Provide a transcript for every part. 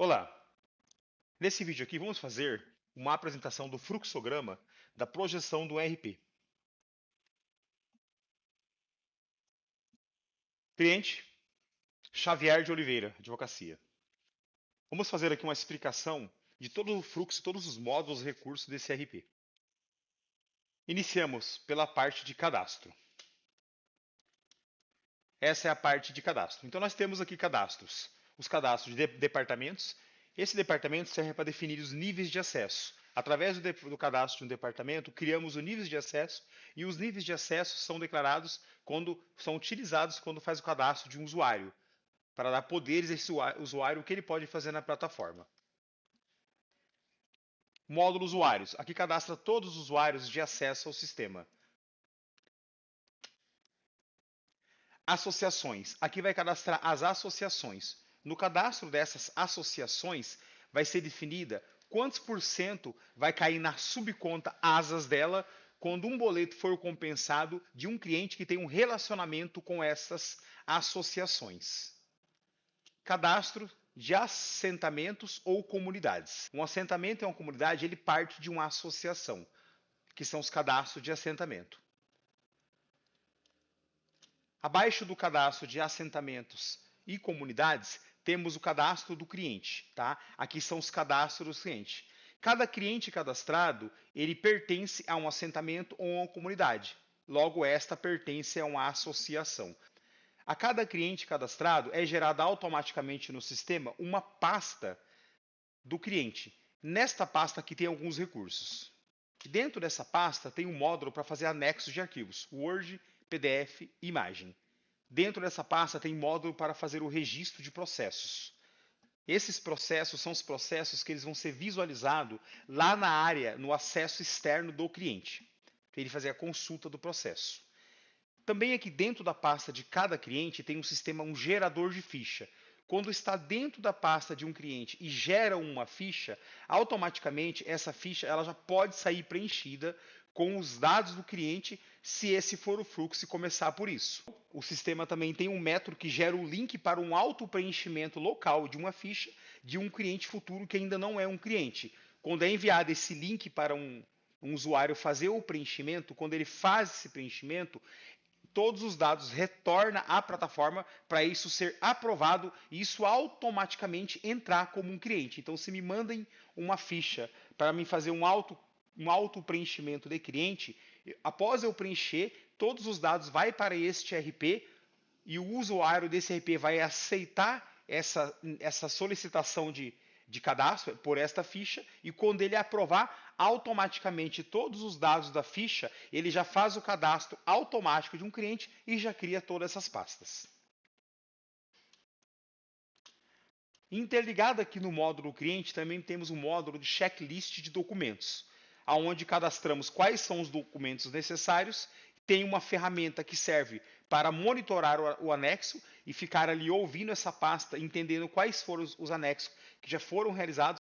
Olá! Nesse vídeo aqui vamos fazer uma apresentação do fluxograma da projeção do RP. Cliente Xavier de Oliveira, Advocacia. Vamos fazer aqui uma explicação de todo o fluxo, todos os módulos e recursos desse RP. Iniciamos pela parte de cadastro. Essa é a parte de cadastro. Então nós temos aqui cadastros. Os cadastros de departamentos. Esse departamento serve para definir os níveis de acesso. Através do cadastro de um departamento, criamos os níveis de acesso e os níveis de acesso são declarados são utilizados quando faz o cadastro de um usuário, para dar poderes a esse usuário, o que ele pode fazer na plataforma. Módulo usuários. Aqui cadastra todos os usuários de acesso ao sistema. Associações. Aqui vai cadastrar as associações. No cadastro dessas associações, vai ser definida quantos por cento vai cair na subconta asas dela quando um boleto for compensado de um cliente que tem um relacionamento com essas associações. Cadastro de assentamentos ou comunidades. Um assentamento é uma comunidade, ele parte de uma associação, que são os cadastros de assentamento. Abaixo do cadastro de assentamentos e comunidades, temos o cadastro do cliente, tá? Aqui são os cadastros do cliente. Cada cliente cadastrado, ele pertence a um assentamento ou a uma comunidade. Logo, esta pertence a uma associação. A cada cliente cadastrado é gerada automaticamente no sistema uma pasta do cliente. Nesta pasta aqui tem alguns recursos. Dentro dessa pasta tem um módulo para fazer anexos de arquivos, Word, PDF e imagem. Dentro dessa pasta tem módulo para fazer o registro de processos. Esses processos são os processos que eles vão ser visualizados lá na área, no acesso externo do cliente, para ele fazer a consulta do processo. Também aqui dentro da pasta de cada cliente tem um gerador de ficha. Quando está dentro da pasta de um cliente e gera uma ficha, automaticamente essa ficha ela já pode sair preenchida com os dados do cliente, se esse for o fluxo e começar por isso. O sistema também tem um método que gera o link para um auto-preenchimento local de uma ficha de um cliente futuro que ainda não é um cliente. Quando é enviado esse link para um usuário fazer o preenchimento, quando ele faz esse preenchimento, todos os dados retornam à plataforma para isso ser aprovado e isso automaticamente entrar como um cliente. Então, se me mandem uma ficha para mim fazer um auto preenchimento de cliente, após eu preencher, todos os dados vai para este RP e o usuário desse RP vai aceitar essa solicitação de cadastro por esta ficha e quando ele aprovar, automaticamente todos os dados da ficha, ele já faz o cadastro automático de um cliente e já cria todas essas pastas. Interligado aqui no módulo cliente, também temos um módulo de checklist de documentos, onde cadastramos quais são os documentos necessários. Tem uma ferramenta que serve para monitorar o anexo e ficar ali ouvindo essa pasta, entendendo quais foram os anexos que já foram realizados.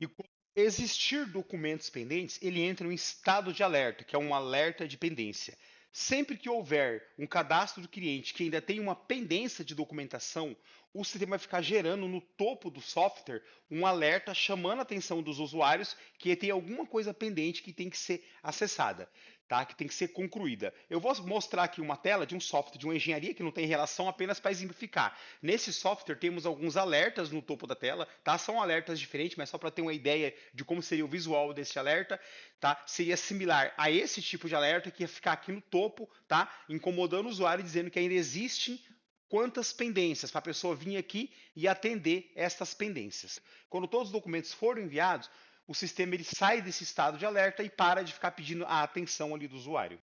E quando existir documentos pendentes, ele entra em estado de alerta, que é um alerta de pendência. Sempre que houver um cadastro do cliente que ainda tem uma pendência de documentação, o sistema vai ficar gerando no topo do software um alerta chamando a atenção dos usuários que tem alguma coisa pendente que tem que ser acessada, tá? Que tem que ser concluída. Eu vou mostrar aqui uma tela de um software de uma engenharia que não tem relação, apenas para exemplificar. Nesse software temos alguns alertas no topo da tela, tá? São alertas diferentes, mas só para ter uma ideia de como seria o visual desse alerta, tá? Seria similar a esse tipo de alerta que ia ficar aqui no topo, tá? Incomodando o usuário, dizendo que ainda existem quantas pendências, para a pessoa vir aqui e atender estas pendências. Quando todos os documentos forem enviados, o sistema ele sai desse estado de alerta e para de ficar pedindo a atenção ali do usuário.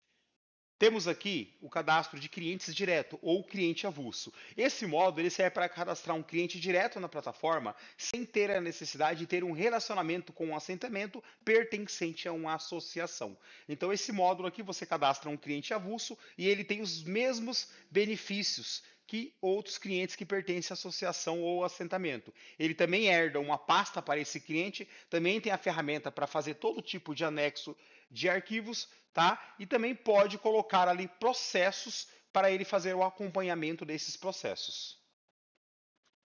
Temos aqui o cadastro de clientes direto ou cliente avulso. Esse módulo ele serve para cadastrar um cliente direto na plataforma sem ter a necessidade de ter um relacionamento com um assentamento pertencente a uma associação. Então esse módulo aqui você cadastra um cliente avulso e ele tem os mesmos benefícios que outros clientes que pertencem à associação ou assentamento. Ele também herda uma pasta para esse cliente, também tem a ferramenta para fazer todo tipo de anexo de arquivos, tá? E também pode colocar ali processos para ele fazer o acompanhamento desses processos.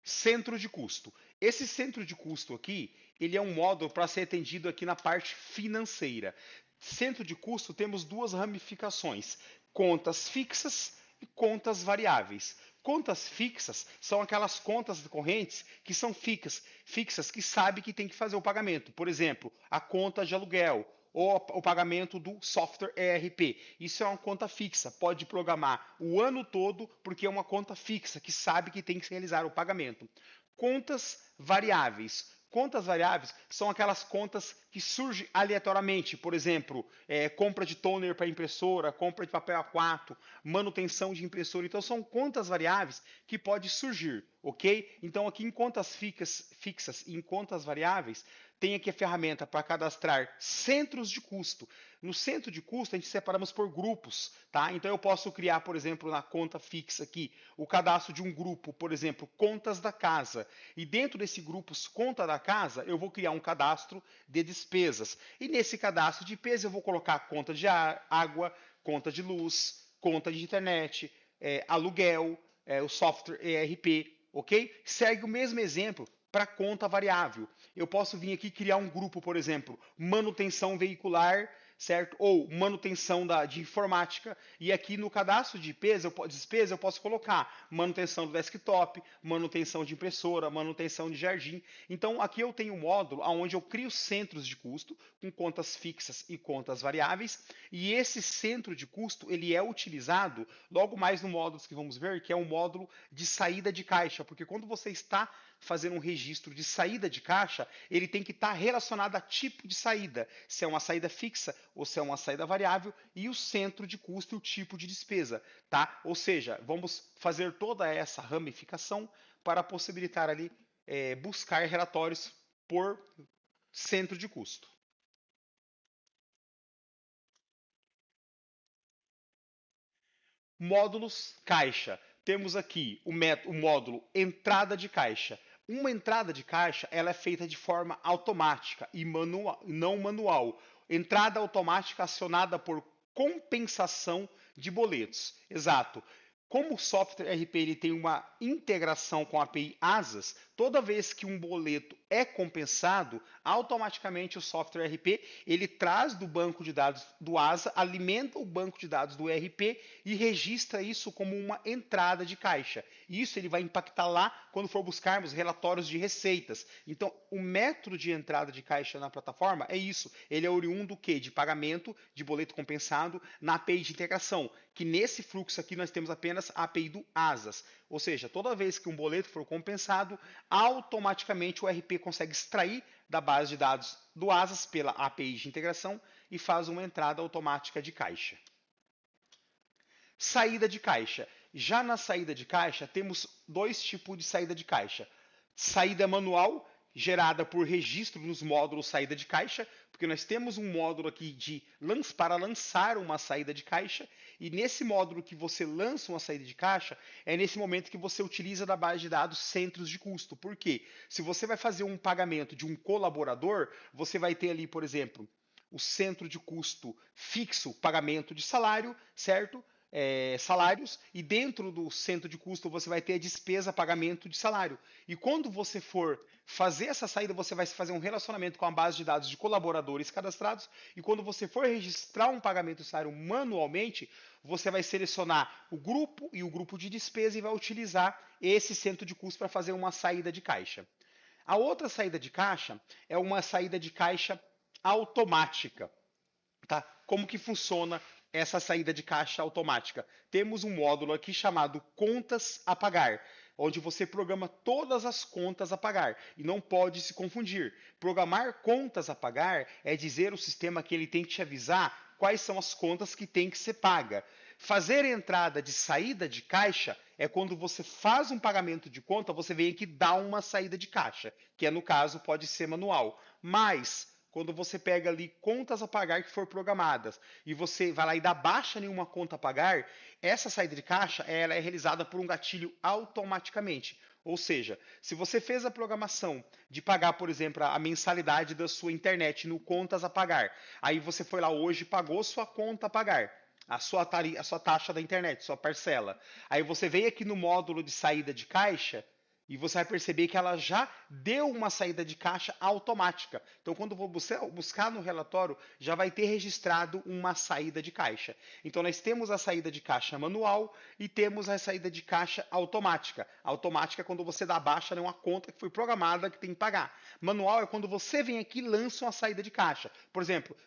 Centro de custo. Esse centro de custo aqui, ele é um módulo para ser atendido aqui na parte financeira. Centro de custo temos duas ramificações: contas fixas e contas variáveis. Contas fixas são aquelas contas correntes que são fixas que sabe que tem que fazer o pagamento. Por exemplo, a conta de aluguel ou o pagamento do software ERP. Isso é uma conta fixa, pode programar o ano todo porque é uma conta fixa que sabe que tem que realizar o pagamento. Contas variáveis. Contas variáveis são aquelas contas que surgem aleatoriamente, por exemplo, compra de toner para impressora, compra de papel A4, manutenção de impressora. Então são contas variáveis que pode surgir, ok? Então aqui em contas fixas e em contas variáveis tem aqui a ferramenta para cadastrar centros de custo. No centro de custo, a gente separamos por grupos, tá? Então eu posso criar, por exemplo, na conta fixa aqui, o cadastro de um grupo, por exemplo, contas da casa. E dentro desse grupo conta da casa, eu vou criar um cadastro de despesas. E nesse cadastro de despesas eu vou colocar conta de água, conta de luz, conta de internet, aluguel, o software ERP, ok? Segue o mesmo exemplo para conta variável. Eu posso vir aqui criar um grupo, por exemplo, manutenção veicular, certo? Ou manutenção de informática. E aqui no cadastro de despesa eu posso colocar manutenção do desktop, manutenção de impressora, manutenção de jardim. Então aqui eu tenho um módulo onde eu crio centros de custo com contas fixas e contas variáveis. E esse centro de custo ele é utilizado logo mais no módulo que vamos ver, que é um módulo de saída de caixa, porque quando você está fazendo um registro de saída de caixa, ele tem que estar relacionado a tipo de saída, se é uma saída fixa ou se é uma saída variável, e o centro de custo e o tipo de despesa, tá? Ou seja, vamos fazer toda essa ramificação para possibilitar ali buscar relatórios por centro de custo. Módulos caixa. Temos aqui o módulo entrada de caixa. Uma entrada de caixa ela é feita de forma automática e não manual. Entrada automática acionada por compensação de boletos. Exato. Como o software RP ele tem uma integração com a API ASAS, toda vez que um boleto é compensado, automaticamente o software RP ele traz do banco de dados do ASA, alimenta o banco de dados do ERP e registra isso como uma entrada de caixa. Isso ele vai impactar lá quando for buscarmos relatórios de receitas. Então, o método de entrada de caixa na plataforma é isso. Ele é oriundo do quê? De pagamento de boleto compensado na API de integração, que nesse fluxo aqui nós temos apenas a API do ASAS. Ou seja, toda vez que um boleto for compensado, automaticamente o RP consegue extrair da base de dados do ASAS pela API de integração e faz uma entrada automática de caixa. Saída de caixa. Já na saída de caixa, temos dois tipos de saída de caixa. Saída manual, gerada por registro nos módulos saída de caixa, porque nós temos um módulo aqui para lançar uma saída de caixa, e nesse módulo que você lança uma saída de caixa, é nesse momento que você utiliza da base de dados centros de custo. Por quê? Se você vai fazer um pagamento de um colaborador, você vai ter ali, por exemplo, o centro de custo fixo, pagamento de salário, certo? Salários, e dentro do centro de custo você vai ter a despesa pagamento de salário. E quando você for fazer essa saída, você vai fazer um relacionamento com a base de dados de colaboradores cadastrados, e quando você for registrar um pagamento de salário manualmente, você vai selecionar o grupo e o grupo de despesa e vai utilizar esse centro de custo para fazer uma saída de caixa. A outra saída de caixa é uma saída de caixa automática. Tá? Como que funciona essa saída de caixa automática? Temos um módulo aqui chamado contas a pagar, onde você programa todas as contas a pagar e não pode se confundir. Programar contas a pagar é dizer ao sistema que ele tem que te avisar quais são as contas que tem que ser paga. Fazer entrada de saída de caixa é quando você faz um pagamento de conta, você vem aqui dar uma saída de caixa, que no caso pode ser manual. Mas quando você pega ali contas a pagar que for programadas e você vai lá e dá baixa em uma conta a pagar, essa saída de caixa ela é realizada por um gatilho automaticamente. Ou seja, se você fez a programação de pagar, por exemplo, a mensalidade da sua internet no contas a pagar, aí você foi lá hoje e pagou sua conta a pagar, a sua taxa da internet, sua parcela. Aí você veio aqui no módulo de saída de caixa E você vai perceber que ela já deu uma saída de caixa automática. Então, quando eu vou buscar no relatório, já vai ter registrado uma saída de caixa. Então, nós temos a saída de caixa manual e temos a saída de caixa automática. Automática é quando você dá baixa em uma conta que foi programada que tem que pagar. Manual é quando você vem aqui e lança uma saída de caixa. Por exemplo,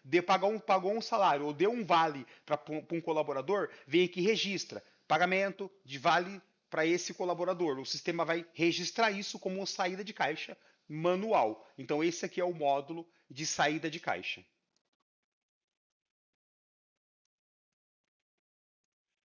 pagou um salário ou deu um vale para um colaborador, vem aqui e registra. Pagamento de vale para esse colaborador. O sistema vai registrar isso como uma saída de caixa manual. Então, esse aqui é o módulo de saída de caixa.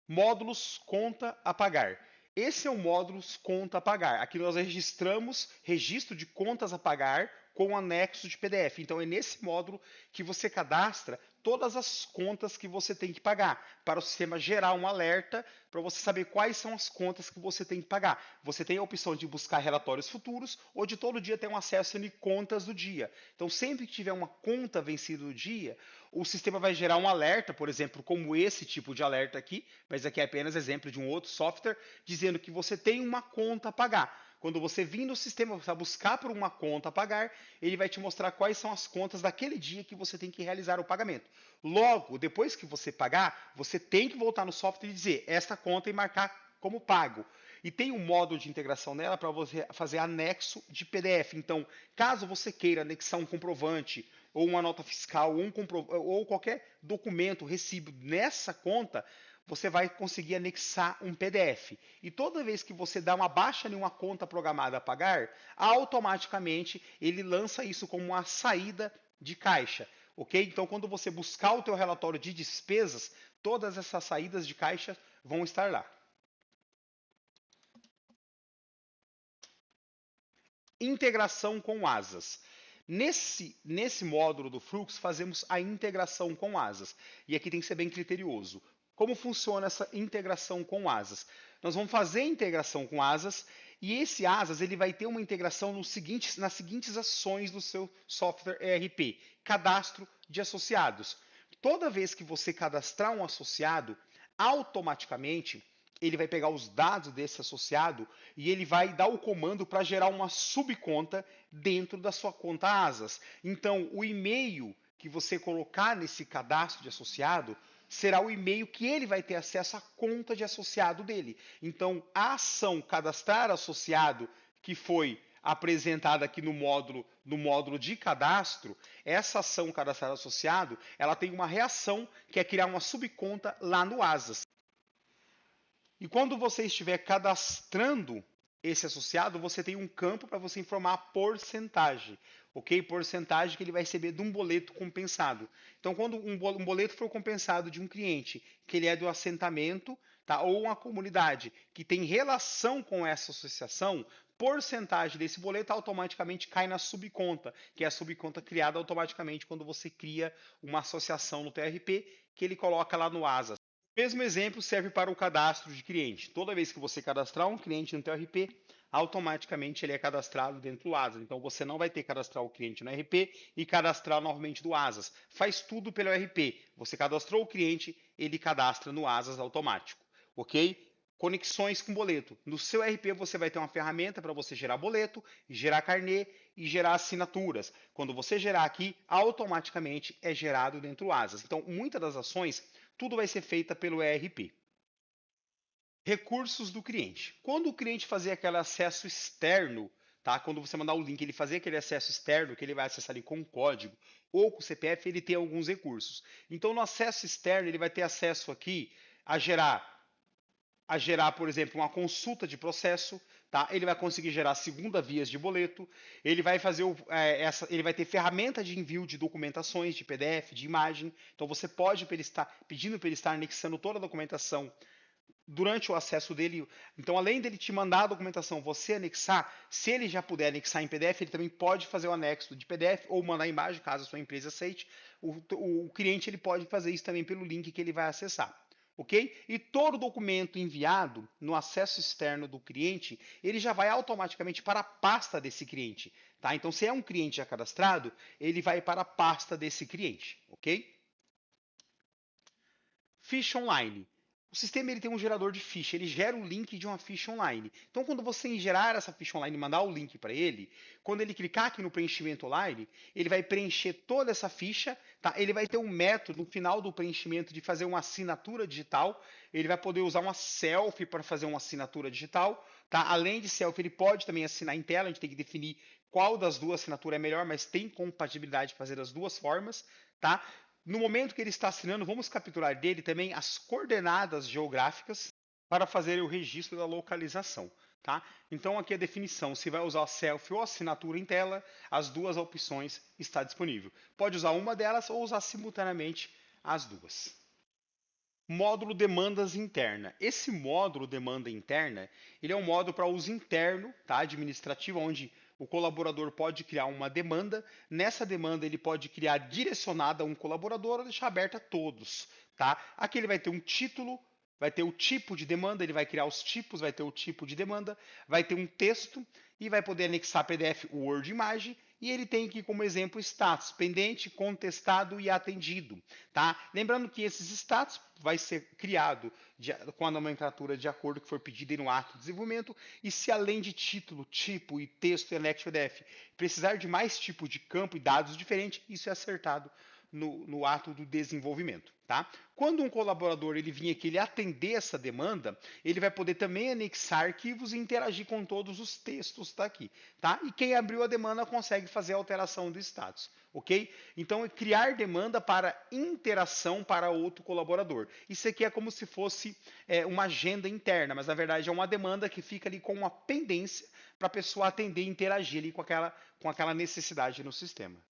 Módulos conta a pagar. Esse é o módulos conta a pagar. Aqui nós registramos registro de contas a pagar com anexo de PDF. Então é nesse módulo que você cadastra todas as contas que você tem que pagar, para o sistema gerar um alerta para você saber quais são as contas que você tem que pagar. Você tem a opção de buscar relatórios futuros ou de todo dia ter um acesso em contas do dia. Então sempre que tiver uma conta vencida do dia, o sistema vai gerar um alerta, por exemplo, como esse tipo de alerta aqui, mas aqui é apenas exemplo de um outro software, dizendo que você tem uma conta a pagar. Quando você vir no sistema para buscar por uma conta a pagar, ele vai te mostrar quais são as contas daquele dia que você tem que realizar o pagamento. Logo, depois que você pagar, você tem que voltar no software e dizer esta conta e marcar como pago. E tem um módulo de integração nela para você fazer anexo de PDF. Então, caso você queira anexar um comprovante ou uma nota fiscal ou qualquer documento, recibo nessa conta, você vai conseguir anexar um PDF. E toda vez que você dá uma baixa em uma conta programada a pagar, automaticamente ele lança isso como uma saída de caixa. Ok? Então, quando você buscar o teu relatório de despesas, todas essas saídas de caixa vão estar lá. Integração com asas. Nesse módulo do Flux, fazemos a integração com asas. E aqui tem que ser bem criterioso. Como funciona essa integração com asas? Nós vamos fazer a integração com asas e esse asas ele vai ter uma integração nas seguintes ações do seu software ERP. Cadastro de associados. Toda vez que você cadastrar um associado, automaticamente ele vai pegar os dados desse associado e ele vai dar o comando para gerar uma subconta dentro da sua conta asas. Então, o e-mail que você colocar nesse cadastro de associado será o e-mail que ele vai ter acesso à conta de associado dele. Então, a ação cadastrar associado que foi apresentada aqui no módulo de cadastro, essa ação cadastrar associado, ela tem uma reação que é criar uma subconta lá no asas. E quando você estiver cadastrando esse associado, você tem um campo para você informar a porcentagem, ok? Porcentagem que ele vai receber de um boleto compensado. Então, quando um boleto for compensado de um cliente, que ele é do assentamento, tá? Ou uma comunidade que tem relação com essa associação, porcentagem desse boleto automaticamente cai na subconta, que é a subconta criada automaticamente quando você cria uma associação no TRP, que ele coloca lá no asas. O mesmo exemplo serve para o cadastro de cliente. Toda vez que você cadastrar um cliente no teu RP, automaticamente ele é cadastrado dentro do Asas. Então você não vai ter que cadastrar o cliente no RP e cadastrar novamente do Asas. Faz tudo pelo RP. Você cadastrou o cliente, ele cadastra no Asas automático, ok? Conexões com boleto. No seu RP você vai ter uma ferramenta para você gerar boleto, gerar carnê e gerar assinaturas. Quando você gerar aqui, automaticamente é gerado dentro do Asas. Então, muitas das ações tudo vai ser feita pelo ERP. Recursos do cliente. Quando o cliente fazer aquele acesso externo, tá? Quando você mandar o link, ele fazer aquele acesso externo, que ele vai acessar ali com código ou com CPF, ele tem alguns recursos. Então, no acesso externo, ele vai ter acesso aqui a gerar, por exemplo, uma consulta de processo, tá? Ele vai conseguir gerar segunda vias de boleto, ele vai fazer ele vai ter ferramenta de envio de documentações, de PDF, de imagem. Então você pode pedindo para ele estar anexando toda a documentação durante o acesso dele. Então, além dele te mandar a documentação, você anexar, se ele já puder anexar em PDF, ele também pode fazer o anexo de PDF ou mandar imagem, caso a sua empresa aceite. O cliente ele pode fazer isso também pelo link que ele vai acessar. Ok? E todo documento enviado no acesso externo do cliente, ele já vai automaticamente para a pasta desse cliente. Tá? Então, se é um cliente já cadastrado, ele vai para a pasta desse cliente. Ok? Ficha online. O sistema ele tem um gerador de ficha, ele gera o link de uma ficha online. Então, quando você gerar essa ficha online e mandar o link para ele, quando ele clicar aqui no preenchimento online, ele vai preencher toda essa ficha, tá? Ele vai ter um método no final do preenchimento de fazer uma assinatura digital. Ele vai poder usar uma selfie para fazer uma assinatura digital, tá? Além de selfie, ele pode também assinar em tela. A gente tem que definir qual das duas assinaturas é melhor, mas tem compatibilidade de fazer das duas formas, tá? No momento que ele está assinando, vamos capturar dele também as coordenadas geográficas para fazer o registro da localização. Tá? Então aqui a definição, se vai usar selfie ou assinatura em tela, as duas opções está disponível. Pode usar uma delas ou usar simultaneamente as duas. Módulo demandas interna. Esse módulo demanda interna, ele é um módulo para uso interno, tá? Administrativo, onde o colaborador pode criar uma demanda. Nessa demanda ele pode criar direcionada a um colaborador ou deixar aberta a todos, tá? Aqui ele vai ter um título, vai ter o tipo de demanda, ele vai criar os tipos, vai ter o tipo de demanda, vai ter um texto e vai poder anexar PDF, Word, imagem. E ele tem aqui como exemplo status, pendente, contestado e atendido. Tá? Lembrando que esses status vai ser criado com a nomenclatura de acordo com o que for pedido no ato de desenvolvimento. E se além de título, tipo e texto e anexo PDF precisar de mais tipo de campo e dados diferentes, isso é acertado no ato do desenvolvimento. Tá? Quando um colaborador ele vir aqui ele atender essa demanda, ele vai poder também anexar arquivos e interagir com todos os textos tá aqui. Tá? E quem abriu a demanda consegue fazer a alteração do status. Ok? Então, é criar demanda para interação para outro colaborador. Isso aqui é como se fosse uma agenda interna, mas na verdade é uma demanda que fica ali com uma pendência para a pessoa atender e interagir ali com aquela necessidade no sistema.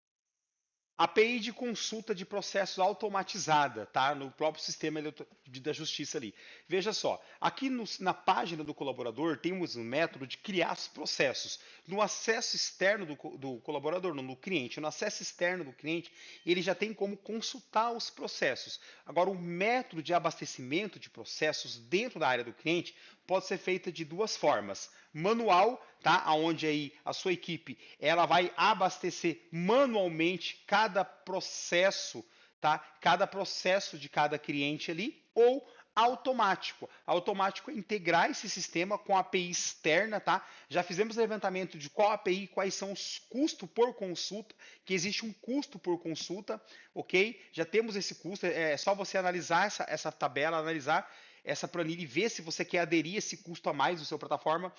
API de consulta de processos automatizada, tá? No próprio sistema da justiça ali. Veja só, aqui na página do colaborador temos um método de criar os processos. No acesso externo do colaborador, no cliente, no acesso externo do cliente, ele já tem como consultar os processos. Agora, o método de abastecimento de processos dentro da área do cliente pode ser feito de duas formas. Manual, tá? Onde aí a sua equipe ela vai abastecer manualmente cada processo, tá? Cada processo de cada cliente ali, ou automático. Automático é integrar esse sistema com a API externa, tá? Já fizemos levantamento de qual API, quais são os custos por consulta, que existe um custo por consulta, ok? Já temos esse custo, é só você analisar essa tabela, analisar essa planilha e ver se você quer aderir esse custo a mais do seu plataforma.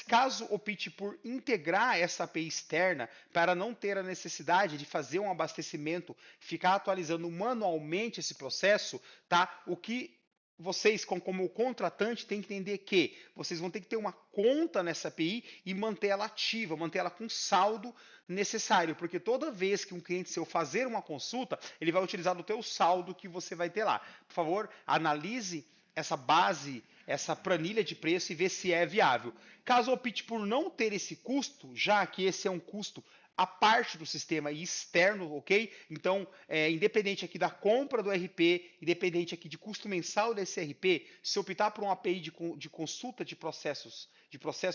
Caso opte por integrar essa API externa para não ter a necessidade de fazer um abastecimento, ficar atualizando manualmente esse processo, tá? O que vocês, como contratante, têm que entender que vocês vão ter que ter uma conta nessa API e manter ela ativa, manter ela com saldo necessário, porque toda vez que um cliente seu fazer uma consulta, ele vai utilizar o teu saldo que você vai ter lá. Por favor, analise essa base, essa planilha de preço e ver se é viável. Caso opte por não ter esse custo, já que esse é um custo a parte do sistema e externo, ok? Então, independente aqui da compra do RP, independente aqui de custo mensal desse RP, se optar por uma API de consulta de processos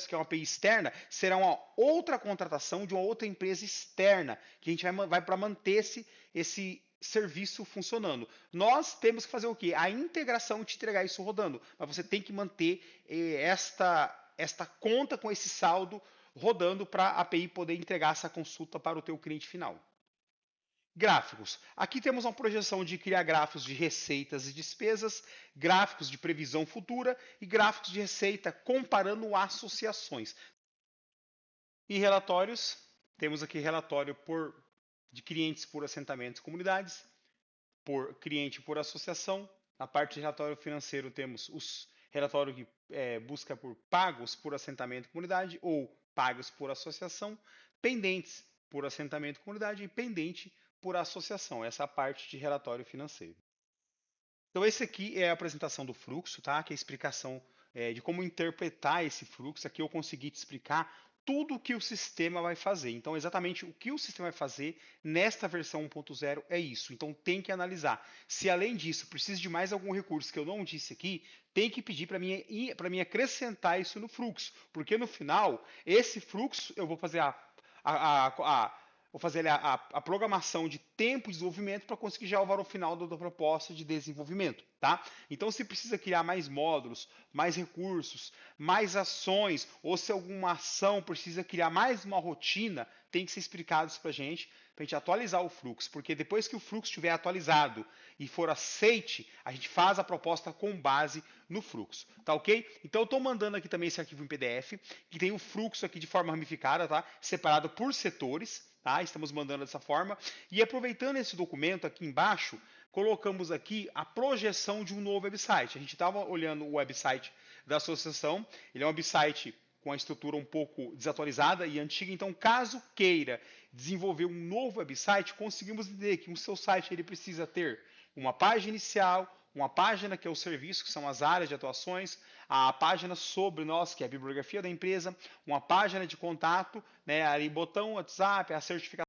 que é uma API externa, será uma outra contratação de uma outra empresa externa, que a gente vai para manter esse serviço funcionando. Nós temos que fazer o quê? A integração de entregar isso rodando, mas você tem que manter esta conta com esse saldo rodando para a API poder entregar essa consulta para o teu cliente final. Gráficos. Aqui temos uma projeção de criar gráficos de receitas e despesas, gráficos de previsão futura e gráficos de receita comparando associações. E relatórios, temos aqui relatório de clientes por assentamentos e comunidades, por cliente por associação. Na parte de relatório financeiro temos os relatórios que busca por pagos por assentamento e comunidade ou pagos por associação, pendentes por assentamento e comunidade e pendente por associação. Essa é a parte de relatório financeiro. Então esse aqui é a apresentação do fluxo, tá? Que é a explicação de como interpretar esse fluxo. Aqui eu consegui te explicar tudo o que o sistema vai fazer. Então, exatamente o que o sistema vai fazer nesta versão 1.0 é isso. Então, tem que analisar. Se além disso precisa de mais algum recurso que eu não disse aqui, tem que pedir para mim acrescentar isso no fluxo. Porque no final, esse fluxo eu vou fazer vou fazer ali a programação de tempo de desenvolvimento para conseguir já levar ao final da proposta de desenvolvimento, tá? Então, se precisa criar mais módulos, mais recursos, mais ações, ou se alguma ação precisa criar mais uma rotina, tem que ser explicado isso para a gente atualizar o fluxo, porque depois que o fluxo estiver atualizado e for aceite, a gente faz a proposta com base no fluxo, tá ok? Então eu estou mandando aqui também esse arquivo em PDF, que tem o fluxo aqui de forma ramificada, tá? Separado por setores, tá? Estamos mandando dessa forma. E aproveitando esse documento aqui embaixo, colocamos aqui a projeção de um novo website. A gente estava olhando o website da associação, ele é um website com a estrutura um pouco desatualizada e antiga, então caso queira desenvolver um novo website, conseguimos entender que o seu site ele precisa ter uma página inicial, uma página que é o serviço, que são as áreas de atuações, a página sobre nós, que é a bibliografia da empresa, uma página de contato, né, ali botão WhatsApp, a certificação